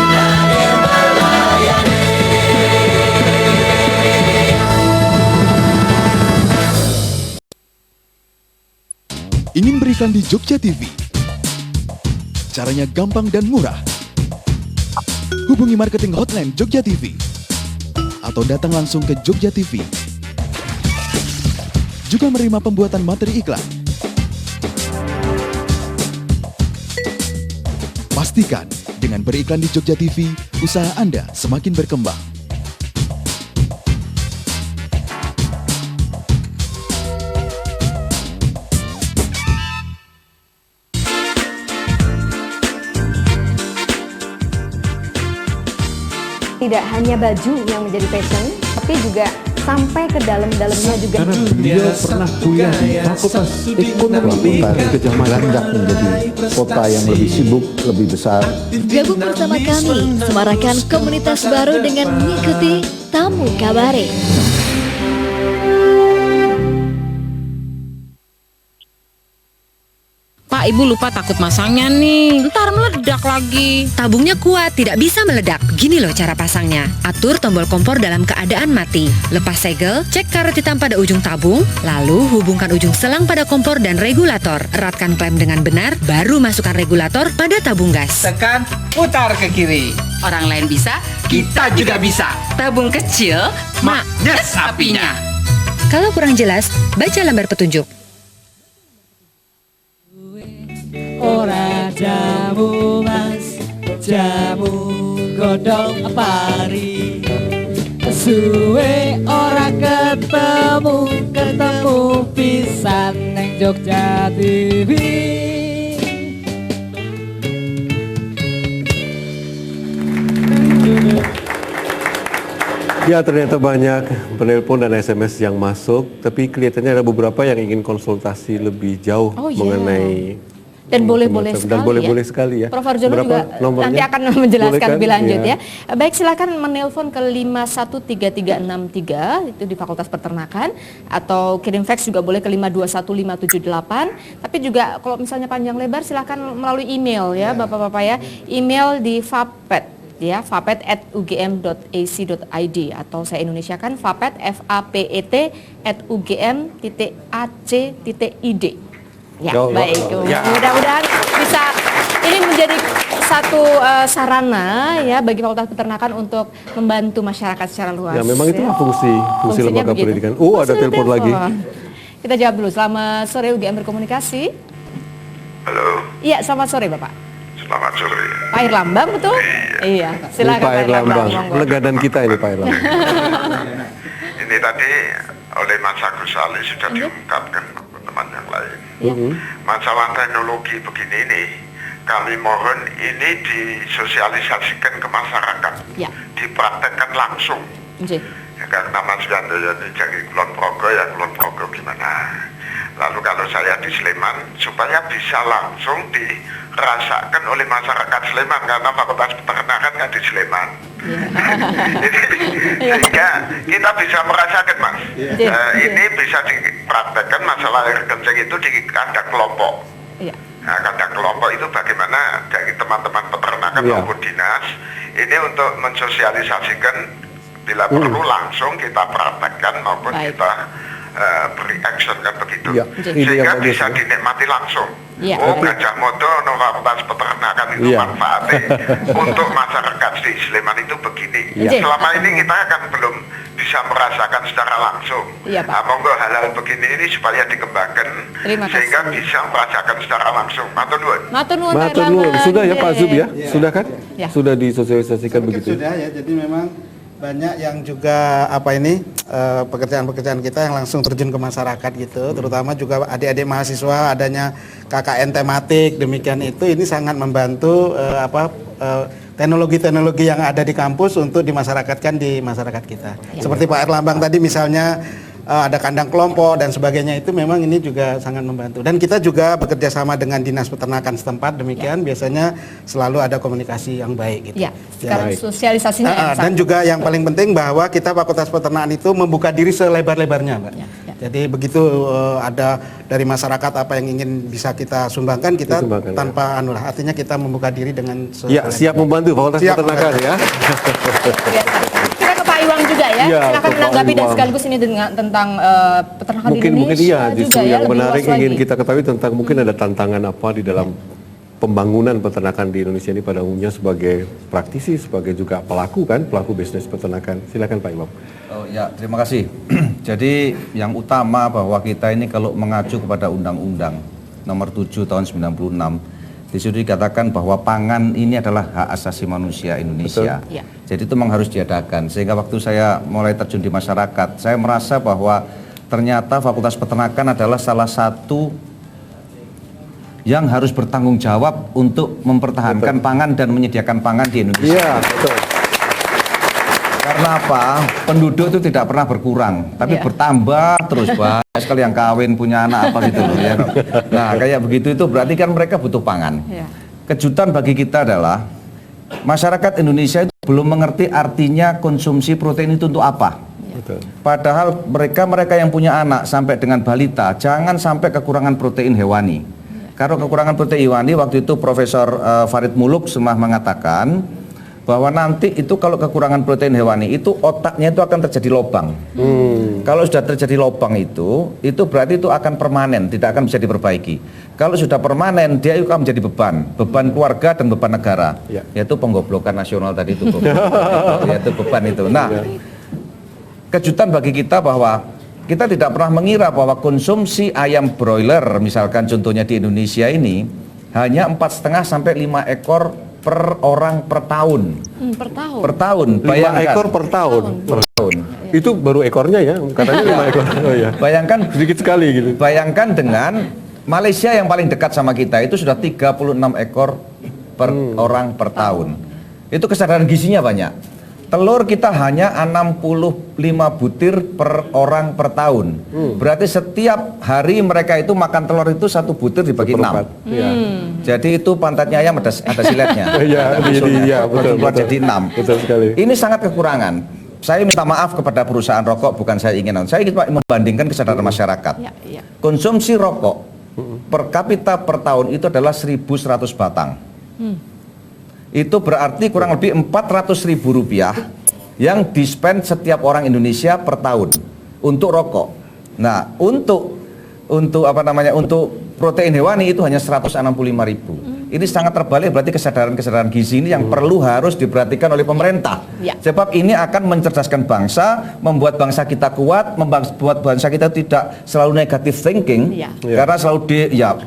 hadir melayani. Ingin berikan di Jogja TV? Caranya gampang dan murah. Hubungi marketing hotline Jogja TV atau datang langsung ke Jogja TV. Juga menerima pembuatan materi iklan. Pastikan dengan beriklan di Jogja TV, usaha Anda semakin berkembang. tidak hanya baju yang menjadi fashion, tapi juga sampai ke dalam-dalamnya juga. Karena beliau pernah kuliah di Fakultas Ekonomi Gajah Mada menjadi kota yang lebih sibuk, lebih besar. Gabung bersama kami, semarakan komunitas baru dengan mengikuti Tamu Kabare. Pak, Ibu lupa takut masangnya nih, ntar meledak lagi. Tabungnya kuat, tidak bisa meledak. Gini loh cara pasangnya. Atur tombol kompor dalam keadaan mati. Lepas segel, cek karet hitam pada ujung tabung, lalu hubungkan ujung selang pada kompor dan regulator. Eratkan klem dengan benar, baru masukkan regulator pada tabung gas. Tekan, putar ke kiri. Orang lain bisa, kita juga bisa. Tabung kecil, magnet apinya. Kalau kurang jelas, baca lembar petunjuk. Ora jamu mas, jamu godong pari. Suwe ora ketemu pisan neng Jogja TV. Ya, ternyata banyak penelpon dan SMS yang masuk, tapi kelihatannya ada beberapa yang ingin konsultasi lebih jauh mengenai Dan boleh-boleh sekali, dan boleh-boleh sekali ya. Prof. Arjono juga nomornya? nanti akan menjelaskan Boleh lebih kan? lanjut Ya. ya. Baik, silakan menelpon ke 513363 itu di Fakultas Peternakan, atau kirim fax juga boleh ke 521578. Tapi juga kalau misalnya panjang lebar silakan melalui email ya, Bapak-bapak ya. Email di Fapet ya, fapet@ugm.ac.id, atau saya Indonesiakan Fapet @ugm.ac.id. Ya, baik. Mudah-mudahan bisa ini menjadi satu sarana ya bagi Fakultas Peternakan untuk membantu masyarakat secara luas. Ya, memang itulah fungsi Fungsinya lembaga begitu. pendidikan. Ada telepon lagi. Kita jawab dulu. Selamat sore UGM Berkomunikasi. Halo. Iya, selamat sore Bapak. Selamat sore. Pak Irlambang betul? Iya. Silakan Pak Irlambang. Legadan kita ini Pak Irlambang. Ini tadi oleh Mas Agus Ali sudah diungkapkan teman yang lain. Masalah teknologi begini ini, kami mohon ini disosialisasikan ke masyarakat, dipraktekkan langsung. Ya, karena Mas Yandoyo ini jadi Kulon Progo, ya Kulon Progo gimana. Lalu kalau saya di Sleman, supaya bisa langsung dirasakan oleh masyarakat Sleman, karena Fakultas Peternakan kan di Sleman. Sehingga kita bisa merasakan, Mas. Ini bisa dipraktekkan masalah air kencing itu di kandang kelompok. Nah, kandang kelompok itu bagaimana dari teman-teman peternakan maupun dinas ini untuk mensosialisasikan bila perlu langsung kita praktekkan maupun kita beri action kan begitu, sehingga bisa dinikmati langsung. Gajah Modo, Fakultas Peternakan itu manfaatnya untuk masyarakat di Sleman itu begini. Selama ini kita kan belum bisa merasakan secara langsung. Monggo hal-hal begini ini supaya dikembangkan sehingga bisa merasakan secara langsung. Matur nuwun. Matur nuwun. Sudah ya Pak Zub ya? Sudah kan? Sudah disosialisasikan begitu. Sudah ya. Jadi memang banyak yang juga pekerjaan-pekerjaan kita yang langsung terjun ke masyarakat gitu, terutama juga adik-adik mahasiswa, adanya KKN tematik, demikian itu ini sangat membantu teknologi-teknologi yang ada di kampus untuk dimasyarakatkan di masyarakat kita. Seperti Pak Erlambang tadi misalnya ada kandang kelompok dan sebagainya, itu memang ini juga sangat membantu. Dan kita juga bekerja sama dengan Dinas Peternakan setempat, demikian biasanya selalu ada komunikasi yang baik gitu. Sekarang sosialisasinya dan juga yang paling penting bahwa kita Fakultas Peternakan itu membuka diri selebar-lebarnya, Mbak. Jadi begitu ada dari masyarakat apa yang ingin bisa kita sumbangkan, kita tanpa artinya kita membuka diri dengan siap membantu Fakultas Peternakan ya. Kita ke Pak Iwang juga ya, silakan menanggapi dan sekaligus ini tentang peternakan di Indonesia. Mungkin justru juga yang menarik ingin kita ketahui tentang mungkin ada tantangan apa di dalam pembangunan peternakan di Indonesia ini pada umumnya sebagai praktisi, sebagai juga pelaku bisnis peternakan. Silakan Pak Iwang. Oh ya, terima kasih. Jadi yang utama bahwa kita ini kalau mengacu kepada Undang-Undang Nomor 7 Tahun 96, di situ dikatakan bahwa pangan ini adalah hak asasi manusia Indonesia. Jadi itu memang harus diadakan. Sehingga waktu saya mulai terjun di masyarakat, saya merasa bahwa ternyata Fakultas Peternakan adalah salah satu yang harus bertanggung jawab untuk mempertahankan pangan dan menyediakan pangan di Indonesia. Karena apa? Penduduk itu tidak pernah berkurang, tapi bertambah terus, banyak sekali yang kawin punya anak apa gitu loh ya. Nah, kayak begitu itu berarti kan mereka butuh pangan. Kejutan bagi kita adalah masyarakat Indonesia itu belum mengerti artinya konsumsi protein itu untuk apa. Padahal mereka yang punya anak sampai dengan balita jangan sampai kekurangan protein hewani. Karena kekurangan protein hewani waktu itu Profesor Farid Muluk semah mengatakan bahwa nanti itu kalau kekurangan protein hewani itu otaknya itu akan terjadi lubang. Kalau sudah terjadi lubang itu berarti itu akan permanen, tidak akan bisa diperbaiki. Kalau sudah permanen dia akan menjadi beban keluarga dan beban negara, yaitu penggoblokan nasional tadi itu, yaitu beban itu. Nah, kejutan bagi kita bahwa kita tidak pernah mengira bahwa konsumsi ayam broiler misalkan contohnya di Indonesia ini hanya 4,5 sampai 5 ekor per orang per tahun. Per tahun. 5 ekor per tahun. Itu baru ekornya ya, katanya 5 ekor. Bayangkan sedikit sekali gitu. Bayangkan dengan Malaysia yang paling dekat sama kita itu sudah 36 ekor per orang per tahun. Itu kesadaran gizinya banyak. telur kita hanya 65 butir per orang per tahun. Berarti setiap hari mereka itu makan telur itu 1 butir dibagi 6. Jadi itu pantatnya ayam ada siletnya. Iya, betul. Jadi 6. Betul sekali. Ini sangat kekurangan. Saya minta maaf kepada perusahaan rokok, bukan saya ingin. Saya ingin membandingkan kesadaran masyarakat. Konsumsi rokok per kapita per tahun itu adalah 1.100 batang. Itu berarti kurang lebih Rp400.000 yang di-spend setiap orang Indonesia per tahun untuk rokok. Nah, untuk protein hewani itu hanya 165.000. Ini sangat terbalik, berarti kesadaran gizi ini yang perlu harus diperhatikan oleh pemerintah. Sebab ini akan mencerdaskan bangsa, membuat bangsa kita kuat, membuat bangsa kita tidak selalu negative thinking. Karena selalu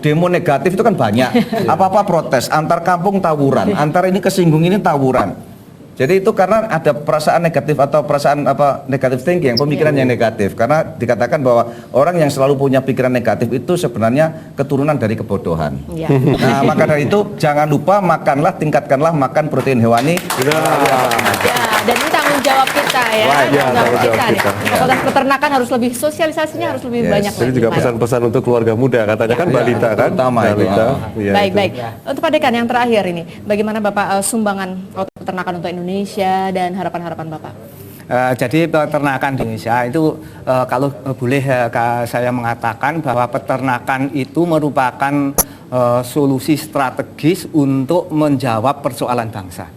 demo negatif itu kan banyak. Apa-apa protes, antar kampung tawuran, antar ini kesinggung ini tawuran. Jadi itu karena ada perasaan negatif atau perasaan negative thinking, pemikiran yang negatif. Karena dikatakan bahwa orang yang selalu punya pikiran negatif itu sebenarnya keturunan dari kebodohan. Nah, maka dari itu jangan lupa tingkatkanlah makan protein hewani. Dan ini tanggung jawab kita ya. Tanggung jawab kita. Fakultas Peternakan harus lebih sosialisasinya harus lebih banyak. Jadi juga pesan-pesan untuk keluarga muda katanya kan balita kan. Baik. Untuk Pak Dekan yang terakhir ini, bagaimana Bapak sumbangan peternakan untuk Indonesia dan harapan-harapan Bapak? Jadi peternakan di Indonesia itu kalau boleh saya mengatakan bahwa peternakan itu merupakan solusi strategis untuk menjawab persoalan bangsa.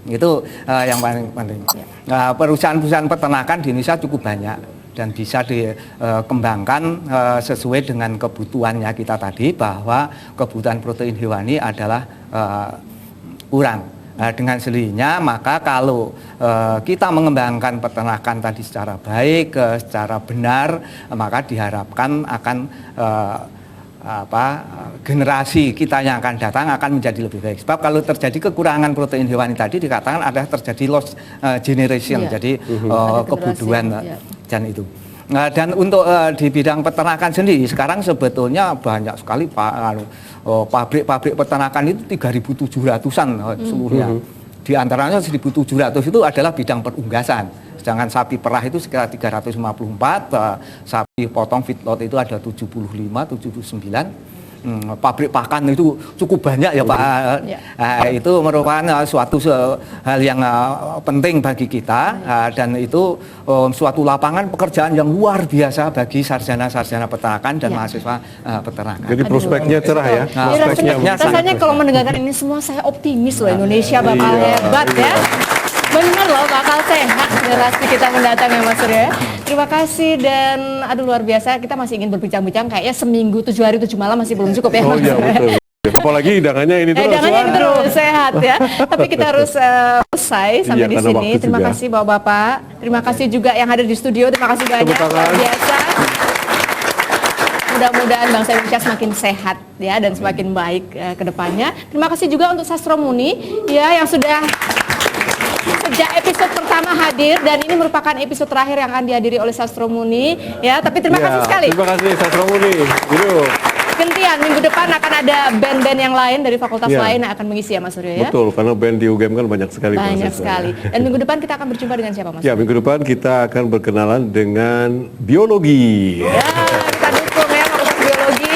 Itu yang paling penting. Perusahaan-perusahaan peternakan di Indonesia cukup banyak dan bisa dikembangkan sesuai dengan kebutuhannya kita tadi, bahwa kebutuhan protein hewani adalah kurang. Dengan sendirinya maka kalau kita mengembangkan peternakan tadi secara baik, secara benar, maka diharapkan akan generasi kita yang akan datang akan menjadi lebih baik. Sebab kalau terjadi kekurangan protein hewani tadi dikatakan ada terjadi lost generation, jadi kebutuhan dan itu. Nah, dan untuk di bidang peternakan sendiri sekarang sebetulnya banyak sekali pabrik-pabrik peternakan itu 3.700-an seluruhnya. Di antaranya 1.700 itu adalah bidang perunggasan. Sedangkan sapi perah itu sekitar 354, sapi potong feedlot itu ada 75, 79. Pabrik pakan itu cukup banyak ya Pak. Itu merupakan suatu hal yang penting bagi kita, dan itu suatu lapangan pekerjaan yang luar biasa bagi sarjana-sarjana peternakan dan mahasiswa peternakan. Jadi prospeknya cerah ya. Rasanya kalau mendengarkan ini semua saya optimis loh, Indonesia bakal hebat ya. Benar loh, bakal sehat generasi kita mendatang ya Mas Surya. Terima kasih dan luar biasa, kita masih ingin berbincang-bincang kayaknya seminggu 7 hari 7 malam masih belum cukup ya Mas Surya. Apalagi hidangannya ini terus sehat ya. Tapi kita harus selesai sampai di sini. Terima kasih Bapak-bapak. Terima kasih juga yang hadir di studio. Terima kasih banyak, luar biasa. Mudah-mudahan bangsa Indonesia semakin sehat ya dan semakin baik ke depannya. Terima kasih juga untuk Sastro Muni ya yang sudah sejak episode pertama hadir, dan ini merupakan episode terakhir yang akan dihadiri oleh Sastro Muni ya. Tapi terima kasih sekali. Terima kasih Sastro Muni. Gantian minggu depan akan ada band-band yang lain dari fakultas lain yang akan mengisi ya Mas Surya ya. Betul, karena band di UGM kan banyak sekali. Banyak sekali. Dan minggu depan kita akan berjumpa dengan siapa Mas? Ya, minggu depan kita akan berkenalan dengan biologi. Ya, kita dukung ya fakultas biologi.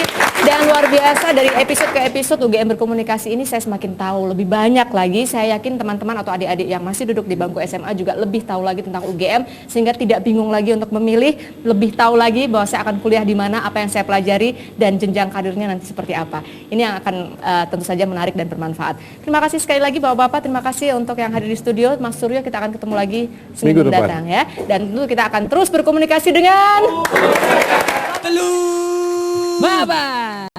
Dan luar biasa, dari episode ke episode UGM Berkomunikasi ini saya semakin tahu lebih banyak lagi. Saya yakin teman-teman atau adik-adik yang masih duduk di bangku SMA juga lebih tahu lagi tentang UGM, sehingga tidak bingung lagi untuk memilih, lebih tahu lagi bahwa saya akan kuliah di mana, apa yang saya pelajari, dan jenjang karirnya nanti seperti apa. Ini yang akan tentu saja menarik dan bermanfaat. Terima kasih sekali lagi Bapak-bapak, terima kasih untuk yang hadir di studio. Mas Suryo, kita akan ketemu lagi seminggu mendatang ya. Dan tentu kita akan terus berkomunikasi dengan Bye-bye.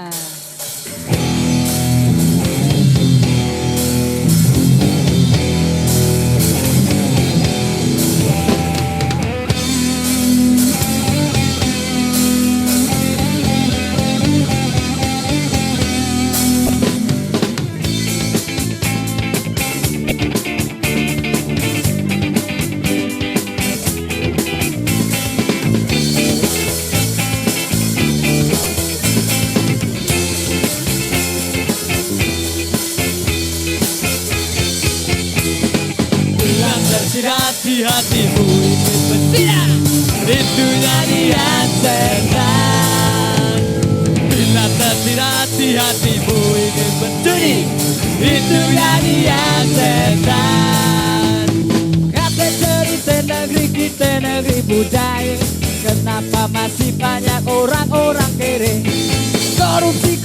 hati-hatimu ingin bersinar, itu nyanyian setan. Bila tersirat hati-hatimu ingin bersuni, itu nyanyian setan. Kata cerita negeri kita negeri budaya, kenapa masih banyak orang-orang kere? Korupsi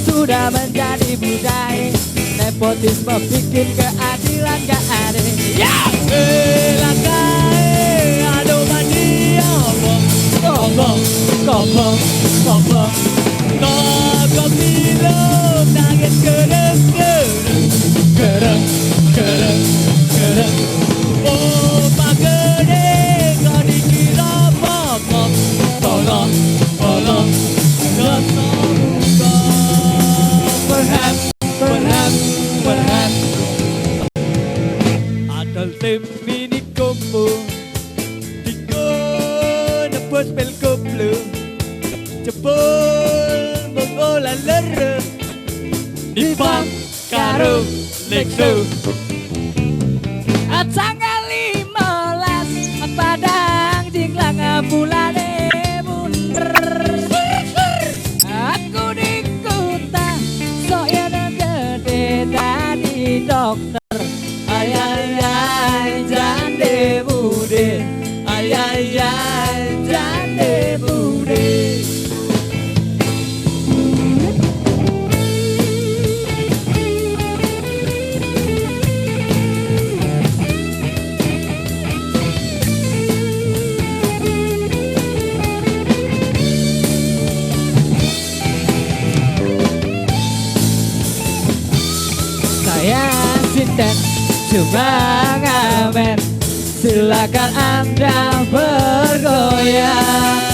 sudah menjadi budaya, nepotisme bikin keadilan gak ada. Ya, belakai, aduh mandi, ngomong, Kagak bilang nangis kereng. Oh pagede kau dikira pokok. Tolong gak terbuka. Perhap Adal tim mini kombo Tiga nebus pel koplo Jebol mengolah lere Nipang karo lekso Tanggal 15 Padang jinglang bulane bunder Aku di kota Soya dan gede tadi dokter Ay jande bude Ay jande bude Dan cuma ngamen silakan Anda bergoyang.